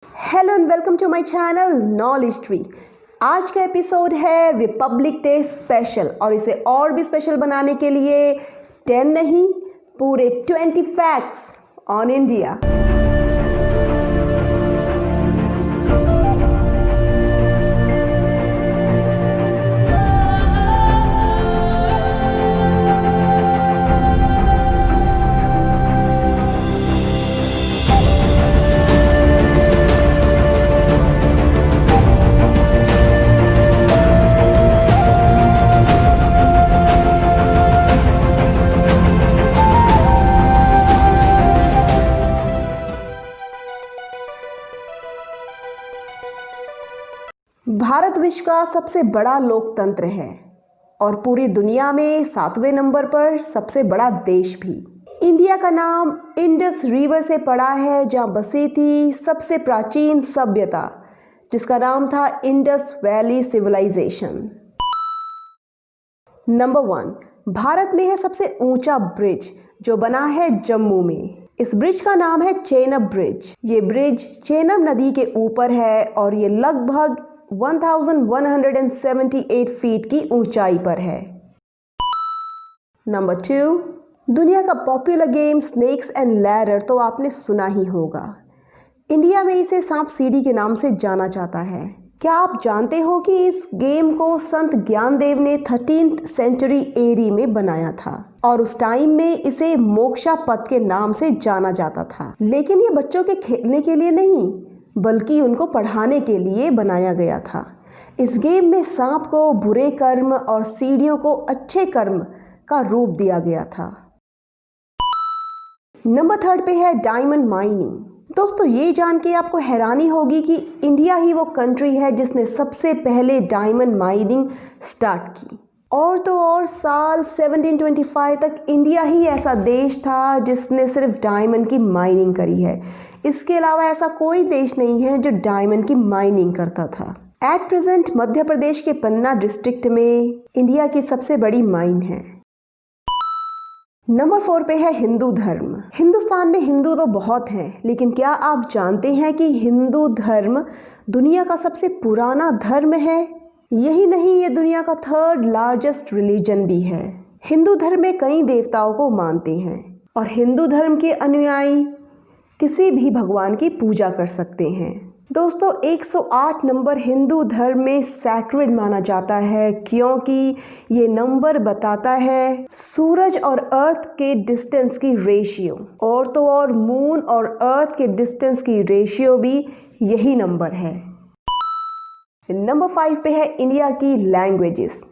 Hello and welcome to my channel knowledge tree. आज का episode है रिपब्लिक डे स्पेशल और इसे और भी स्पेशल बनाने के लिए 10 नहीं पूरे 20 फैक्ट्स ऑन इंडिया। भारत विश्व का सबसे बड़ा लोकतंत्र है और पूरी दुनिया में 7वें नंबर पर सबसे बड़ा देश भी। इंडिया का नाम इंडस रिवर से पड़ा है, जहाँ बसी थी सबसे प्राचीन सभ्यता जिसका नाम था Indus valley civilization. Number 1, Bharat में है सबसे ऊंचा ब्रिज जो बना है जम्मू में। इस ब्रिज का नाम है चेनाब ब्रिज। ये ब्रिज चेनाब नदी के ऊपर है और ये लगभग 1178 फीट की ऊंचाई पर है। नंबर 2, दुनिया का popular game snakes and ladder तो आपने सुना ही होगा। इंडिया में इसे सांप सीढ़ी के नाम से जाना जाता है। क्या आप जानते हो कि इस गेम को संत ज्ञानदेव ने 13th सेंचुरी एडी में बनाया था और उस टाइम में इसे मोक्षा पथ के नाम से जाना जाता था। लेकिन ये बच्चों के खेलने के लिए नहीं बल्कि उनको पढ़ाने के लिए बनाया गया था। इस गेम में सांप को बुरे कर्म और सीढ़ियों को अच्छे कर्म का रूप दिया गया था। नंबर 3 पे है डायमंड माइनिंग। दोस्तों, ये जान के आपको हैरानी होगी कि इंडिया ही वो कंट्री है जिसने सबसे पहले डायमंड माइनिंग स्टार्ट की। और तो और साल 1725 तक इंडिया ही ऐसा देश था जिसने सिर्फ डायमंड की माइनिंग करी है। इसके अलावा ऐसा कोई देश नहीं है जो डायमंड की माइनिंग करता था। एट प्रेजेंट मध्य प्रदेश के पन्ना डिस्ट्रिक्ट में इंडिया की सबसे बड़ी माइन है। नंबर 4 पे है हिंदू धर्म। हिंदुस्तान में हिंदू तो बहुत हैं, लेकिन क्या आप जानते हैं कि हिंदू धर्म दुनिया का सबसे पुराना धर्म है? यही नहीं, ये दुनिया का 3rd लार्जेस्ट रिलीजन भी है। हिंदू धर्म में कई देवताओं को मानते हैं और हिंदू धर्म के अनुयायी किसी भी भगवान की पूजा कर सकते हैं। दोस्तों, 108 नंबर हिंदू धर्म में सैक्रेड माना जाता है क्योंकि ये नंबर बताता है सूरज और अर्थ के डिस्टेंस की रेशियो। और तो और मून और अर्थ के डिस्टेंस की रेशियो भी यही नंबर है। नंबर 5 पे है इंडिया की लैंग्वेजेस।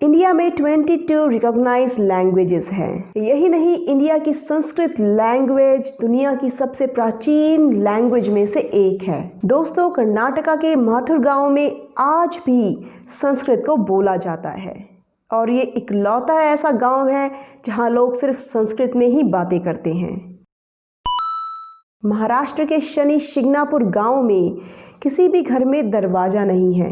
इंडिया में 22 रिकॉग्नाइज लैंग्वेजेस हैं। यही नहीं, इंडिया की संस्कृत लैंग्वेज दुनिया की सबसे प्राचीन लैंग्वेज में से एक है। दोस्तों, कर्नाटका के माथुर गांव में आज भी संस्कृत को बोला जाता है और ये इकलौता ऐसा गांव है जहां लोग सिर्फ संस्कृत में ही बातें करते हैं। महाराष्ट्र के शनि शिंगणापुर गांव में किसी भी घर में दरवाज़ा नहीं है।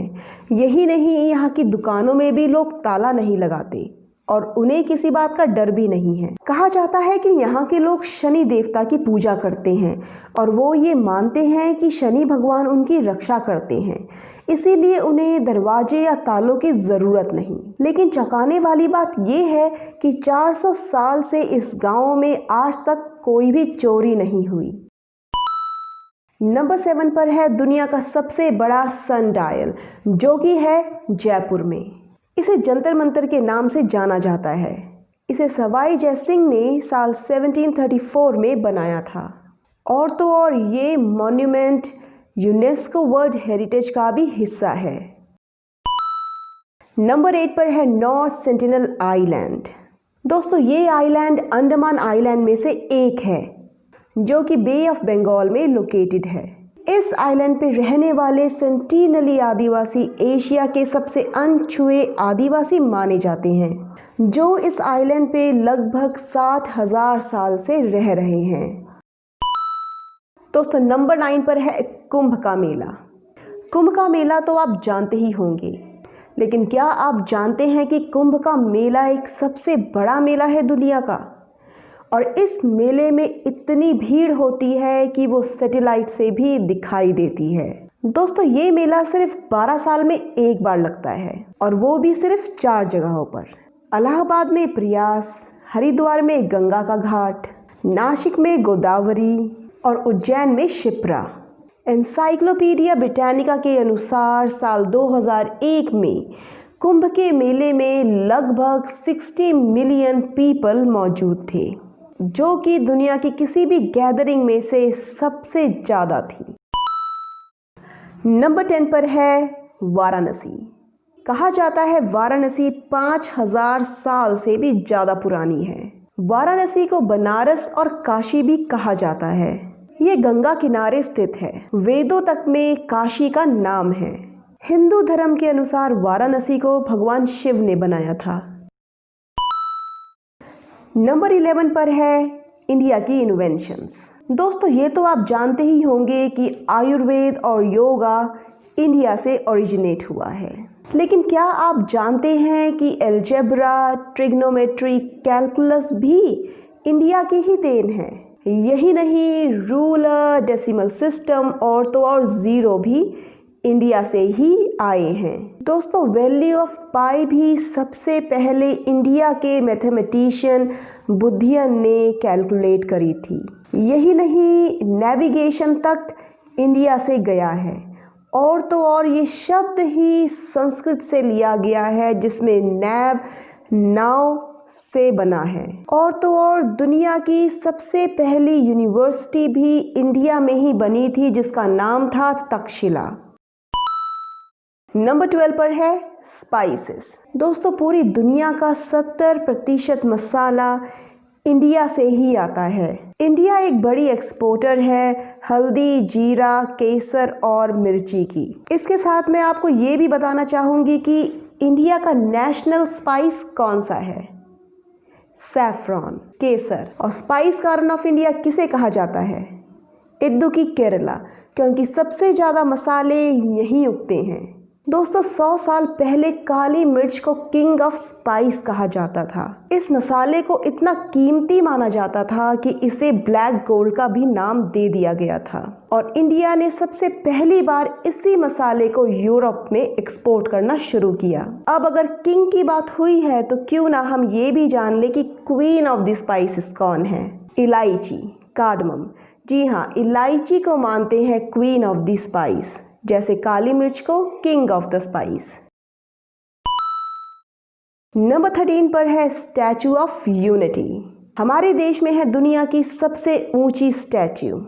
यही नहीं, यहाँ की दुकानों में भी लोग ताला नहीं लगाते और उन्हें किसी बात का डर भी नहीं है। कहा जाता है कि यहाँ के लोग शनि देवता की पूजा करते हैं और वो ये मानते हैं कि शनि भगवान उनकी रक्षा करते हैं, इसीलिए उन्हें दरवाजे या तालों की ज़रूरत नहीं। लेकिन चौंकाने वाली बात ये है कि 400 साल से इस गाँव में आज तक कोई भी चोरी नहीं हुई। नंबर 7 पर है दुनिया का सबसे बड़ा सन डायल जो कि है जयपुर में। इसे जंतर मंतर के नाम से जाना जाता है। इसे सवाई जय सिंह ने साल 1734 में बनाया था। और तो और ये मॉन्यूमेंट यूनेस्को वर्ल्ड हेरिटेज का भी हिस्सा है। नंबर 8 पर है नॉर्थ सेंटिनल आइलैंड। दोस्तों, ये आइलैंड अंडमान आइलैंड में से एक है जो कि बे ऑफ बंगाल में लोकेटेड है। इस आइलैंड पे रहने वाले सेंटिनली आदिवासी एशिया के सबसे अनछुए आदिवासी माने जाते हैं, जो इस आइलैंड पे लगभग 60,000 साल से रह रहे हैं। दोस्तों, नंबर 9 पर है कुंभ का मेला। कुंभ का मेला तो आप जानते ही होंगे, लेकिन क्या आप जानते हैं कि कुंभ का मेला एक सबसे बड़ा मेला है दुनिया का? और इस मेले में इतनी भीड़ होती है कि वो सैटेलाइट से भी दिखाई देती है। दोस्तों, ये मेला सिर्फ 12 साल में एक बार लगता है और वो भी सिर्फ 4 जगहों पर। इलाहाबाद में प्रयास, हरिद्वार में गंगा का घाट, नासिक में गोदावरी और उज्जैन में शिप्रा। एनसाइक्लोपीडिया ब्रिटानिका के अनुसार साल 2001 में कुंभ के मेले में लगभग 60 मिलियन पीपल मौजूद थे, जो कि दुनिया की किसी भी गैदरिंग में से सबसे ज़्यादा थी। नंबर 10 पर है वाराणसी। कहा जाता है वाराणसी 5000 साल से भी ज़्यादा पुरानी है। वाराणसी को बनारस और काशी भी कहा जाता है। ये गंगा किनारे स्थित है। वेदों तक में काशी का नाम है। हिंदू धर्म के अनुसार वाराणसी को भगवान शिव ने बनाया था। नंबर 11 पर है इंडिया की इन्वेंशंस। दोस्तों, ये तो आप जानते ही होंगे कि आयुर्वेद और योगा इंडिया से ओरिजिनेट हुआ है, लेकिन क्या आप जानते हैं कि अलजेब्रा, ट्रिग्नोमेट्री, कैलकुलस भी इंडिया की ही देन है। यही नहीं, रूलर, डेसिमल सिस्टम और तो और ज़ीरो भी इंडिया से ही आए हैं। दोस्तों, वैल्यू ऑफ पाई भी सबसे पहले इंडिया के मैथमेटिशियन बुद्धियन ने कैलकुलेट करी थी। यही नहीं, नेविगेशन तक इंडिया से गया है और तो और ये शब्द ही संस्कृत से लिया गया है, जिसमें नैव नाव से बना है। और तो और दुनिया की सबसे पहली यूनिवर्सिटी भी इंडिया में ही बनी थी, जिसका नाम था तक्षशिला। नंबर 12 पर है स्पाइसेस। दोस्तों, पूरी दुनिया का 70% मसाला इंडिया से ही आता है। इंडिया एक बड़ी एक्सपोर्टर है हल्दी, जीरा, केसर और मिर्ची की। इसके साथ मैं आपको ये भी बताना चाहूँगी कि इंडिया का नेशनल स्पाइस कौन सा है। सैफरॉन, केसर। और स्पाइस गार्डन ऑफ इंडिया किसे कहा जाता है? इदुक्की, केरला, क्योंकि सबसे ज़्यादा मसाले यहीं उगते हैं। दोस्तों, 100 साल पहले काली मिर्च को किंग ऑफ स्पाइस कहा जाता था। इस मसाले को इतना कीमती माना जाता था कि इसे ब्लैक गोल्ड का भी नाम दे दिया गया था और इंडिया ने सबसे पहली बार इसी मसाले को यूरोप में एक्सपोर्ट करना शुरू किया। अब अगर किंग की बात हुई है तो क्यों ना हम ये भी जान ले कि क्वीन ऑफ द स्पाइसेस कौन है। इलायची, कार्डमम। जी हाँ, इलायची को मानते हैं क्वीन ऑफ द स्पाइस, जैसे काली मिर्च को king of the spice. Number 13 पर है स्टैचू ऑफ यूनिटी। हमारे देश में है दुनिया की सबसे ऊंची स्टैचू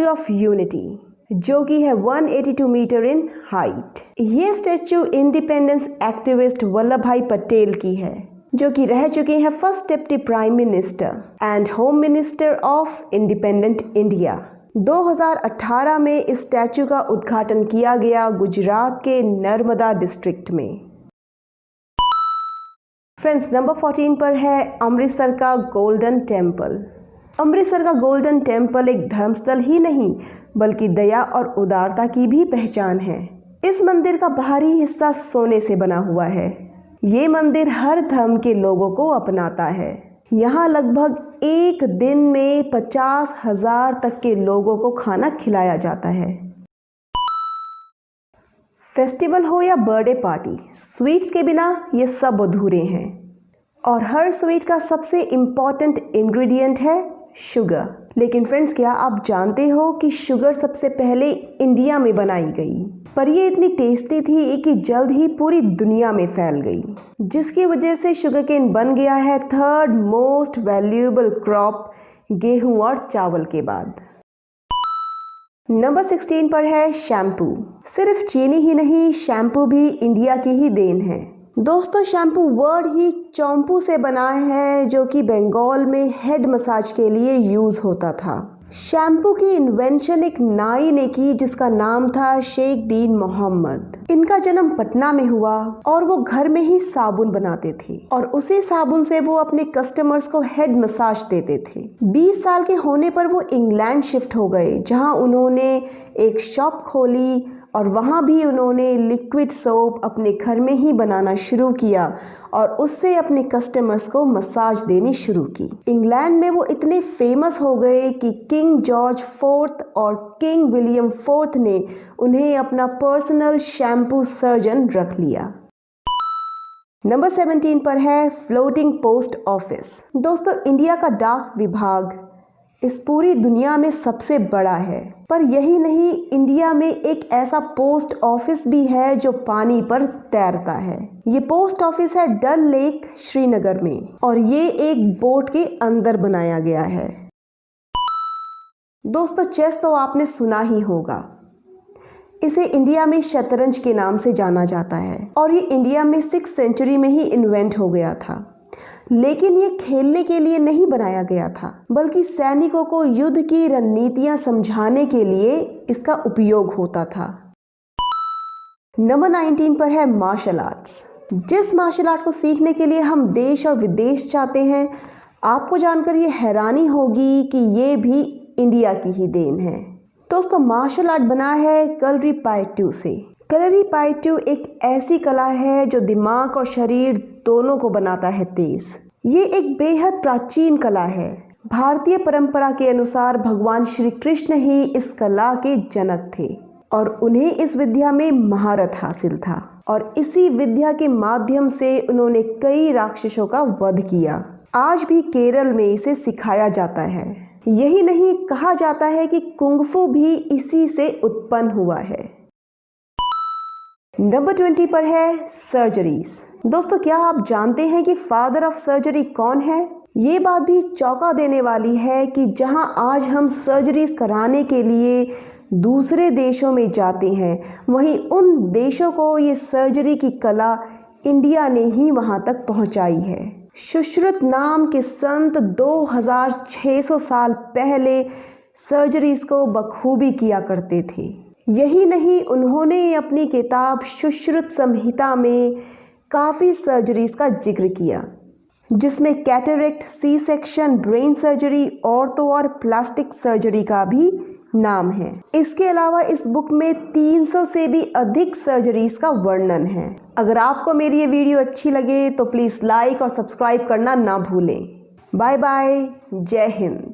ऑफ यूनिटी, जो कि है 182 मीटर इन हाइट। ये स्टैचू इंडिपेंडेंस एक्टिविस्ट वल्लभ भाई पटेल की है, जो कि रह चुके हैं first deputy prime minister and home minister of independent India. 2018 में इस स्टैचू का उद्घाटन किया गया गुजरात के नर्मदा डिस्ट्रिक्ट में। फ्रेंड्स, नंबर 14 पर है अमृतसर का गोल्डन टेम्पल। अमृतसर का गोल्डन टेम्पल एक धर्मस्थल ही नहीं बल्कि दया और उदारता की भी पहचान है। इस मंदिर का बाहरी हिस्सा सोने से बना हुआ है। ये मंदिर हर धर्म के लोगों को अपनाता है। यहाँ लगभग एक दिन में 50,000 तक के लोगों को खाना खिलाया जाता है। फेस्टिवल हो या बर्थडे पार्टी, स्वीट्स के बिना ये सब अधूरे हैं और हर स्वीट का सबसे इम्पॉर्टेंट इंग्रेडिएंट है शुगर। लेकिन फ्रेंड्स, क्या आप जानते हो कि शुगर सबसे पहले इंडिया में बनाई गई, पर ये इतनी टेस्टी थी कि जल्द ही पूरी दुनिया में फैल गई, जिसकी वजह से शुगरकेन बन गया है 3rd मोस्ट वैल्यूएबल क्रॉप गेहूं और चावल के बाद। नंबर 16 पर है शैम्पू। सिर्फ चीनी ही नहीं, शैम्पू भी इंडिया की ही देन है। दोस्तों, शैम्पू वर्ड ही चौंपू से बना है, जो कि बंगाल में हेड मसाज के लिए यूज होता था। शैम्पू की इन्वेंशन एक नाई ने की, जिसका नाम था शेख दीन मोहम्मद। इनका जन्म पटना में हुआ और वो घर में ही साबुन बनाते थे और उसी साबुन से वो अपने कस्टमर्स को हेड मसाज देते थे। 20 साल के होने पर वो इंग्लैंड शिफ्ट हो गए, जहां उन्होंने एक शॉप खोली और वहाँ भी उन्होंने लिक्विड सोप अपने घर में ही बनाना शुरू किया और उससे अपने कस्टमर्स को मसाज देनी शुरू की। इंग्लैंड में वो इतने फेमस हो गए कि किंग जॉर्ज फोर्थ और किंग विलियम फोर्थ ने उन्हें अपना पर्सनल शैम्पू सर्जन रख लिया। नंबर 17 पर है फ्लोटिंग पोस्ट ऑफिस। दोस्तों, इंडिया का डाक विभाग इस पूरी दुनिया में सबसे बड़ा है, पर यही नहीं, इंडिया में एक ऐसा पोस्ट ऑफिस भी है जो पानी पर तैरता है। ये पोस्ट ऑफिस है डल लेक श्रीनगर में और ये एक बोट के अंदर बनाया गया है। दोस्तों, चेस तो आपने सुना ही होगा। इसे इंडिया में शतरंज के नाम से जाना जाता है और ये इंडिया में 6th सेंचुरी में ही इन्वेंट हो गया था। लेकिन ये खेलने के लिए नहीं बनाया गया था, बल्कि सैनिकों को युद्ध की रणनीतियां समझाने के लिए इसका उपयोग होता था। नंबर 19 पर है मार्शल आर्ट्स। जिस मार्शल आर्ट को सीखने के लिए हम देश और विदेश जाते हैं, आपको जानकर ये हैरानी होगी कि ये भी इंडिया की ही देन है। दोस्तों, मार्शल आर्ट बना है कलरीपायट्टू से। कलरीपायट्टू एक ऐसी कला है जो दिमाग और शरीर दोनों को बनाता है तेज। ये एक बेहद प्राचीन कला है। भारतीय परंपरा के अनुसार भगवान श्री कृष्ण ही इस कला के जनक थे और उन्हें इस विद्या में महारत हासिल था और इसी विद्या के माध्यम से उन्होंने कई राक्षसों का वध किया। आज भी केरल में इसे सिखाया जाता है। यही नहीं, कहा जाता है कि कुंग-फू भी इसी से उत्पन्न हुआ है। नंबर 20 पर है सर्जरीज। दोस्तों, क्या आप जानते हैं कि फादर ऑफ सर्जरी कौन है? ये बात भी चौंका देने वाली है कि जहां आज हम सर्जरीज कराने के लिए दूसरे देशों में जाते हैं, वहीं उन देशों को ये सर्जरी की कला इंडिया ने ही वहां तक पहुंचाई है। सुश्रुत नाम के संत 2600 साल पहले सर्जरीज को बखूबी किया करते थे। यही नहीं, उन्होंने अपनी किताब सुश्रुत संहिता में काफ़ी सर्जरीज का जिक्र किया, जिसमें cataract, C section, brain surgery, ortho और प्लास्टिक सर्जरी का भी नाम है। इसके अलावा इस बुक में 300 से भी अधिक सर्जरीज का वर्णन है। अगर आपको मेरी ये वीडियो अच्छी लगे तो प्लीज़ लाइक और सब्सक्राइब करना ना भूलें। बाय बाय, जय हिंद।